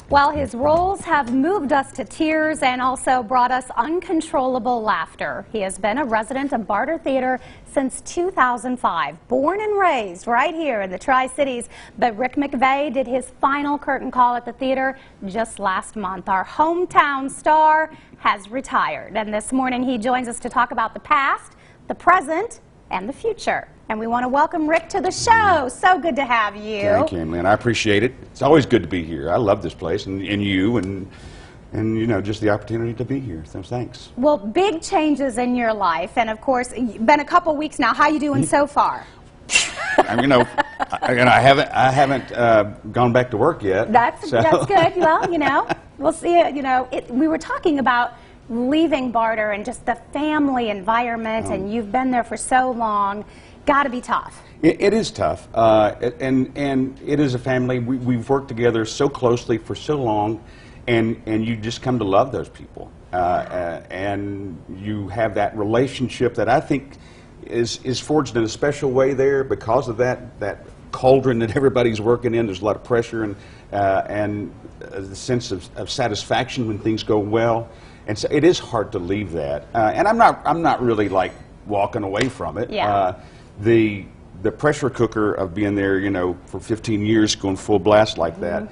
Well, his roles have moved us to tears and also brought us uncontrollable laughter. He has been a resident of Barter Theatre since 2005, born and raised right here in the Tri-Cities. But Rick McVey did his final curtain call at the theater just last month. Our hometown star has retired, and this morning he joins us to talk about the past, the present, and the future. And we want to welcome Rick to the show. So good to have you. Thank you, Emily, and I appreciate it. It's always good to be here. I love this place and you and you know, just the opportunity to be here. So thanks. Well, big changes in your life, and of course, you've been a couple weeks now. How you doing so far? You know, I haven't gone back to work yet. That's good. Well, you know, we'll see. You know, we were talking about leaving Barter and just the family environment, and you've been there for so long. Got to be tough. It is tough, and it is a family. We've worked together so closely for so long, and you just come to love those people, and you have that relationship that I think is forged in a special way there because of that cauldron that everybody's working in. There's a lot of pressure and a sense of satisfaction when things go well, and so it is hard to leave that. And I'm not really like walking away from it. Yeah. The pressure cooker of being there, you know, for 15 years going full blast like that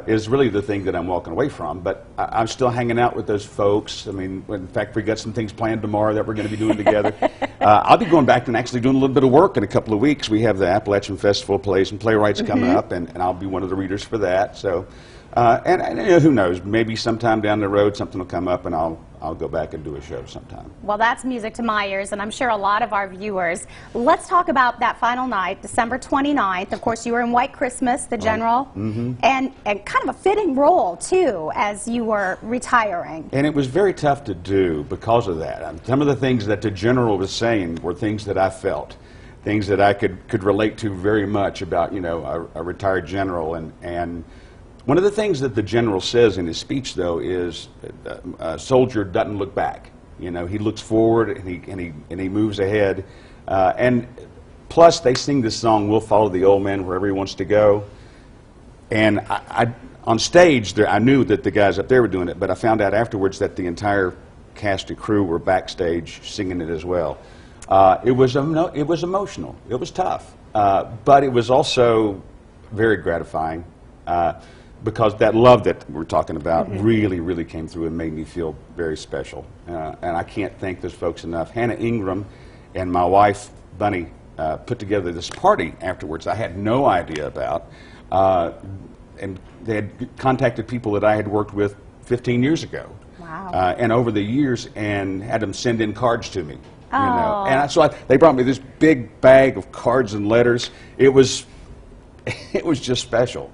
is really the thing that I'm walking away from. But I'm still hanging out with those folks. I mean, in fact, we got some things planned tomorrow that we're going to be doing together. I'll be going back and actually doing a little bit of work in a couple of weeks. We have the Appalachian Festival of Plays and Playwrights coming up, and I'll be one of the readers for that. So, and you know, who knows? Maybe sometime down the road something will come up, and I'll go back and do a show sometime. Well, that's music to my ears, and I'm sure a lot of our viewers. Let's talk about that final night, December 29th. Of course, you were in White Christmas, the General, and kind of a fitting role, too, as you were retiring. And it was very tough to do because of that. Some of the things that the General was saying were things that I felt, things that I could relate to very much about, you know, a retired general. And one of the things that the General says in his speech, though, is a soldier doesn't look back. You know, he looks forward and he moves ahead. And plus, they sing this song, "We'll Follow the Old Man Wherever He Wants to Go." And on stage, I knew that the guys up there were doing it, but I found out afterwards that the entire cast and crew were backstage singing it as well. It was emotional. It was tough, but it was also very gratifying. Because that love that we're talking about really came through and made me feel very special. And I can't thank those folks enough. Hannah Ingram and my wife, Bunny, put together this party afterwards I had no idea about. And they had contacted people that I had worked with 15 years ago. Wow. And over the years, and had them send in cards to me. You know? And so they brought me this big bag of cards and letters. It was just special.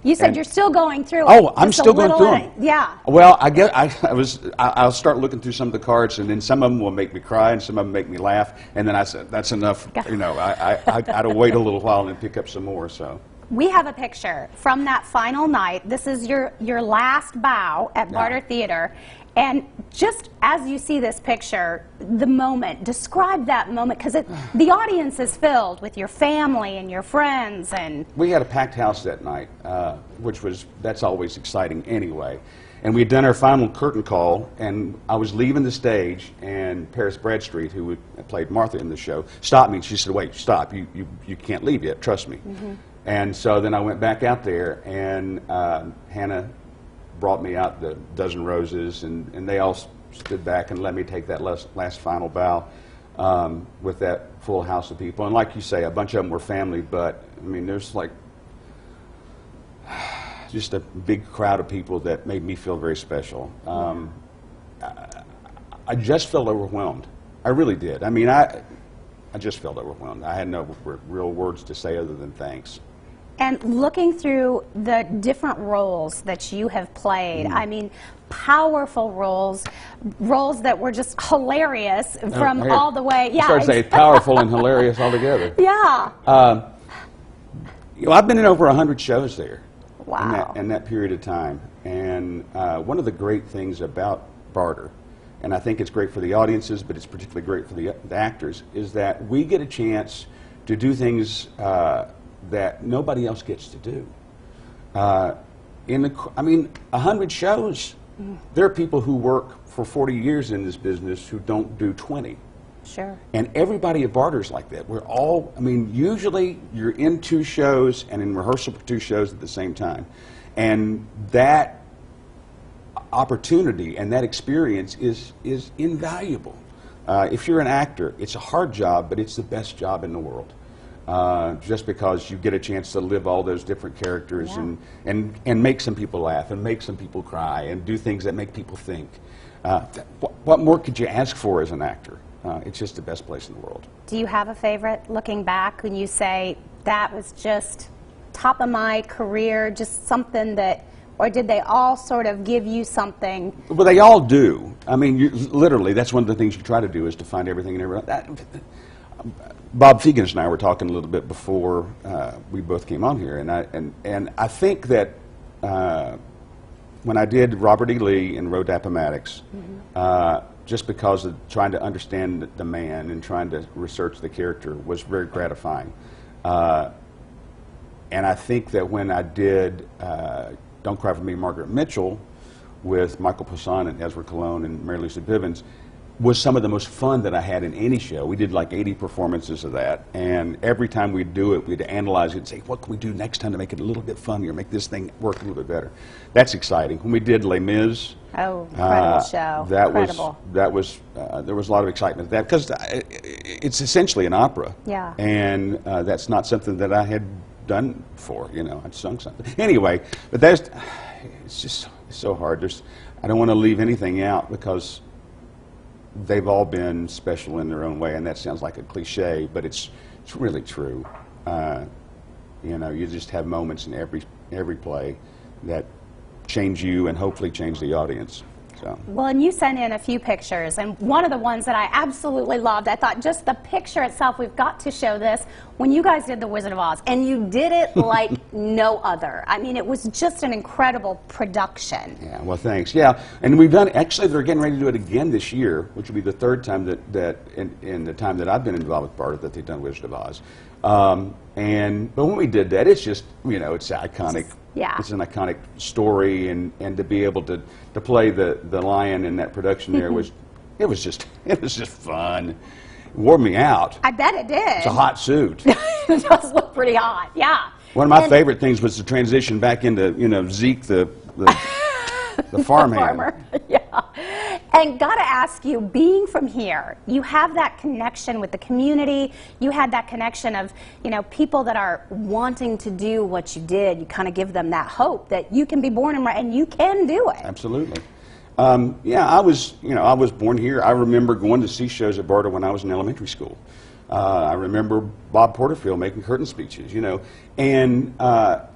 You said you're still going through it. Oh, I'm still going through them. Yeah. Well, I'll start looking through some of the cards, and then some of them will make me cry, and some of them make me laugh, and then I said, that's enough. You know, I got to wait a little while and pick up some more. So. We have a picture from that final night. This is your last bow at Barter Theatre. And just as you see this picture, the moment, describe that moment, because the audience is filled with your family and your friends. And we had a packed house that night, that's always exciting anyway. And we had done our final curtain call, and I was leaving the stage, and Paris Bradstreet, who played Martha in the show, stopped me. She said, "Wait, stop, you can't leave yet, trust me." And so then I went back out there, and Hannah brought me out the dozen roses, and they all stood back and let me take that last final bow with that full house of people. And like you say, a bunch of them were family, but I mean, there's like just a big crowd of people that made me feel very special. I just felt overwhelmed. I really did. I mean, I just felt overwhelmed. I had no real words to say other than thanks. And looking through the different roles that you have played, I mean, powerful roles that were just hilarious from all the way. Yeah, I say powerful and hilarious all together. Yeah. You know, I've been in over 100 shows there. Wow. In that period of time. And one of the great things about Barter, and I think it's great for the audiences, but it's particularly great for the actors, is that we get a chance to do things that nobody else gets to do. I mean, 100 shows. There are people who work for 40 years in this business who don't do 20. Sure. And everybody at Barter's like that. We're all, I mean, usually you're in 2 shows and in rehearsal for 2 shows at the same time. And that opportunity and that experience is invaluable. If you're an actor, it's a hard job, but it's the best job in the world. Just because you get a chance to live all those different characters, yeah, and make some people laugh and make some people cry and do things that make people think. What more could you ask for as an actor? It's just the best place in the world. Do you have a favorite looking back when you say, that was just top of my career, just something that, or did they all sort of give you something? Well, they all do. I mean, literally, that's one of the things you try to do, is to find everything in everyone. Bob Fegans and I were talking a little bit before we both came on here, and I think that when I did Robert E. Lee and Road to Appomattox, just because of trying to understand the man and trying to research the character was very gratifying. And I think that when I did Don't Cry for Me, Margaret Mitchell, with Michael Poisson and Ezra Colon and Mary Lucy Bivens, was some of the most fun that I had in any show. We did like 80 performances of that, and every time we'd do it, we'd analyze it and say, what can we do next time to make it a little bit funnier, make this thing work a little bit better? That's exciting. When we did Les Mis, oh, incredible show. That incredible. there was a lot of excitement at that, because it's essentially an opera. Yeah. And that's not something that I had done before, you know, I'd sung something. Anyway, but it's just so hard. I don't want to leave anything out, because they've all been special in their own way, and that sounds like a cliche, but it's really true. You know, you just have moments in every play that change you and hopefully change the audience. So. Well, and you sent in a few pictures, and one of the ones that I absolutely loved, I thought just the picture itself, we've got to show this, when you guys did The Wizard of Oz, and you did it like no other. I mean, it was just an incredible production. Yeah, well, thanks. Yeah, and we've done, actually, they're getting ready to do it again this year, which will be the 3rd time that in the time that I've been involved with Barter, that they've done Wizard of Oz. But when we did that, it's just, you know, it's iconic. Yeah. It's an iconic story, and to be able to play the lion in that production there was just fun. It wore me out. I bet it did. It's a hot suit. It does look pretty hot, yeah. One of my favorite things was the transition back into, you know, Zeke the farmhand. Farmer, yeah. And got to ask you, being from here, you have that connection with the community. You had that connection of, you know, people that are wanting to do what you did. You kind of give them that hope that you can be born and you can do it. Absolutely. Yeah, I was born here. I remember going to see shows at Barter when I was in elementary school. I remember Bob Porterfield making curtain speeches, you know, and for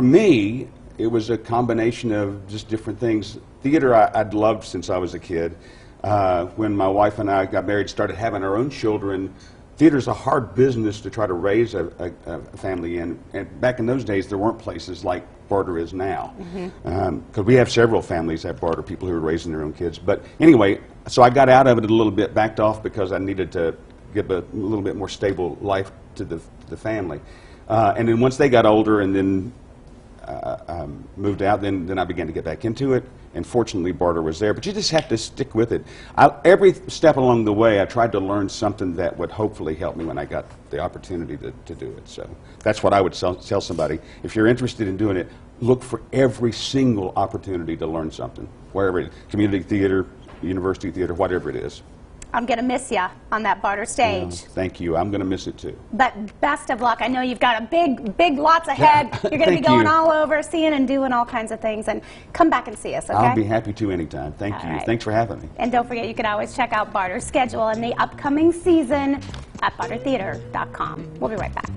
me, it was a combination of just different things. Theater I'd loved since I was a kid. When my wife and I got married, started having our own children, theater's a hard business to try to raise a family in. And back in those days, there weren't places like Barter is now. Because we have several families at Barter, people who are raising their own kids. But anyway, so I got out of it a little bit, backed off, because I needed to give a little bit more stable life to the family. And then once they got older and then moved out, then I began to get back into it, and fortunately Barter was there. But you just have to stick with it. Every step along the way, I tried to learn something that would hopefully help me when I got the opportunity to do it. So that's what I would tell somebody. If you're interested in doing it, look for every single opportunity to learn something, wherever it is, community theater, university theater, whatever it is. I'm going to miss you on that Barter stage. Thank you. I'm going to miss it too. But best of luck. I know you've got a big lots ahead. You're going to be going all over, seeing and doing all kinds of things. And come back and see us, okay? I'll be happy to anytime. Thank you. Right. Thanks for having me. And don't forget, you can always check out Barter's schedule in the upcoming season at bartertheatre.com. We'll be right back.